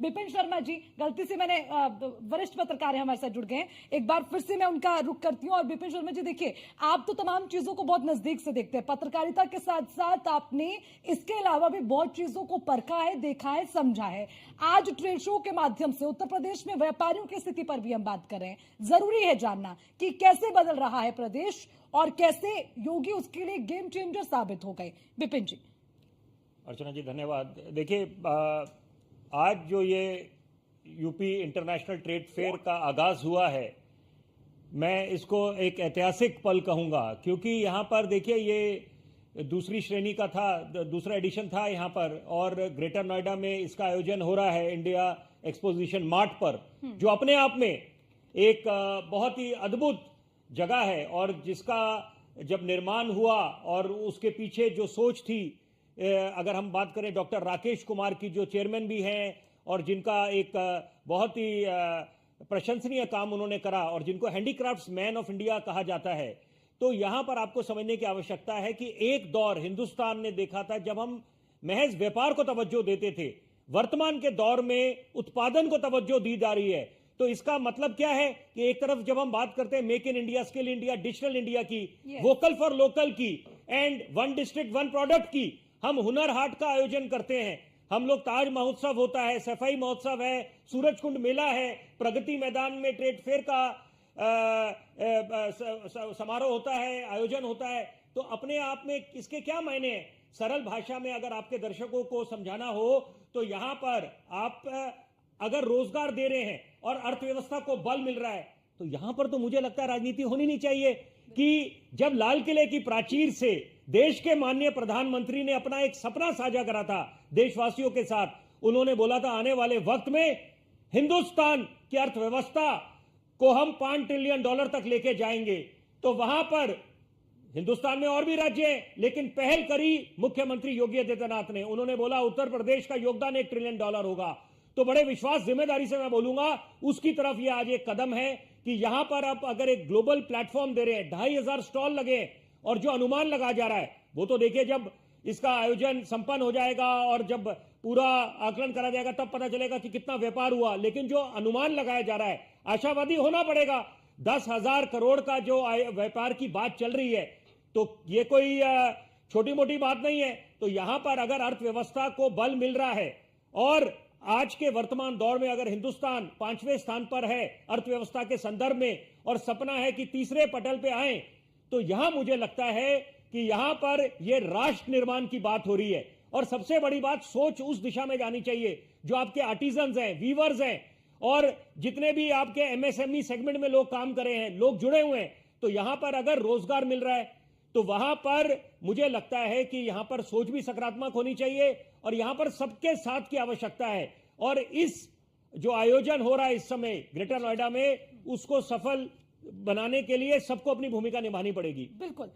विपिन शर्मा जी, गलती से मैंने वरिष्ठ पत्रकार हैं हमारे साथ जुड़ गए हैं, एक बार फिर से मैं उनका रुख करती हूं। और विपिन शर्मा जी, देखिए, आप तो तमाम चीजों को बहुत नजदीक से देखते हैं, पत्रकारिता के साथ साथ आपने इसके अलावा भी बहुत चीजों को परखा है, देखा है, समझा है। आज ट्रेड शो के माध्यम से उत्तर प्रदेश में व्यापारियों की स्थिति पर भी हम बात कर रहे हैं। जरूरी है जानना कि कैसे बदल रहा है प्रदेश और कैसे योगी उसके लिए गेम चेंजर साबित हो गए। विपिन जी। अर्चना जी धन्यवाद। देखिए, आज जो ये यूपी इंटरनेशनल ट्रेड फेयर का आगाज हुआ है, मैं इसको एक ऐतिहासिक पल कहूंगा, क्योंकि यहाँ पर देखिए ये दूसरी श्रेणी का था, दूसरा एडिशन था यहाँ पर, और ग्रेटर नोएडा में इसका आयोजन हो रहा है इंडिया एक्सपोजिशन मार्ट पर, जो अपने आप में एक बहुत ही अद्भुत जगह है, और जिसका जब निर्माण हुआ और उसके पीछे जो सोच थी, अगर हम बात करें डॉक्टर राकेश कुमार की, जो चेयरमैन भी हैं और जिनका एक बहुत ही प्रशंसनीय काम उन्होंने करा और जिनको हैंडीक्राफ्ट्स मैन ऑफ इंडिया कहा जाता है, तो यहां पर आपको समझने की आवश्यकता है कि एक दौर हिंदुस्तान ने देखा था जब हम महज व्यापार को तवज्जो देते थे। वर्तमान के दौर में उत्पादन को तवज्जो दी जा रही है। तो इसका मतलब क्या है कि एक तरफ जब हम बात करते हैं make in India, skill India, digital India की, वोकल फॉर लोकल की, and one district one product की, हम हुनर हाट का आयोजन करते हैं। हम लोग ताज महोत्सव होता है, सफाई महोत्सव है, सूरजकुंड मेला है, प्रगति मैदान में ट्रेड फेयर का समारोह होता है, आयोजन होता है। तो अपने आप में इसके क्या मायने हैं? सरल भाषा में अगर आपके दर्शकों को समझाना हो तो यहां पर आप अगर रोजगार दे रहे हैं और अर्थव्यवस्था को बल मिल रहा है, तो यहां पर तो मुझे लगता है राजनीति होनी नहीं चाहिए। कि जब लाल किले की प्राचीर से देश के माननीय प्रधानमंत्री ने अपना एक सपना साझा करा था देशवासियों के साथ, उन्होंने बोला था आने वाले वक्त में हिंदुस्तान की अर्थव्यवस्था को हम $5 ट्रिलियन तक लेके जाएंगे। तो वहां पर हिंदुस्तान में और भी राज्य हैं, लेकिन पहल करी मुख्यमंत्री योगी आदित्यनाथ ने। उन्होंने बोला उत्तर प्रदेश का योगदान $1 ट्रिलियन होगा। तो बड़े विश्वास, जिम्मेदारी से मैं बोलूंगा, उसकी तरफ यह आज एक कदम है कि यहां पर आप अगर एक ग्लोबल प्लेटफॉर्म दे रहे हैं, 2500 स्टॉल लगे, और जो अनुमान लगाया जा रहा है वो तो देखिए जब इसका आयोजन संपन्न हो जाएगा और जब पूरा आकलन करा जाएगा तब पता चलेगा कि कितना व्यापार हुआ। लेकिन जो अनुमान लगाया जा रहा है, आशावादी होना पड़ेगा। 10,000 करोड़ का जो व्यापार की बात चल रही है, तो ये कोई छोटी मोटी बात नहीं है। तो यहां पर अगर अर्थव्यवस्था को बल मिल रहा है और आज के वर्तमान दौर में अगर हिंदुस्तान 5वें स्थान पर है अर्थव्यवस्था के संदर्भ में, और सपना है कि तीसरे पटल पे आए, तो यहां मुझे लगता है कि यहां पर यह राष्ट्र निर्माण की बात हो रही है। और सबसे बड़ी बात, सोच उस दिशा में जानी चाहिए जो आपके आर्टिजन्स हैं, वीवर्स हैं, और जितने भी आपके एमएसएमई सेगमेंट में लोग काम कर रहे हैं, लोग जुड़े हुए हैं। तो यहां पर अगर रोजगार मिल रहा है तो वहां पर मुझे लगता है कि यहां पर सोच भी सकारात्मक होनी चाहिए, और यहां पर सबके साथ की आवश्यकता है। और इस जो आयोजन हो रहा है इस समय ग्रेटर नोएडा में, उसको सफल बनाने के लिए सबको अपनी भूमिका निभानी पड़ेगी। बिल्कुल।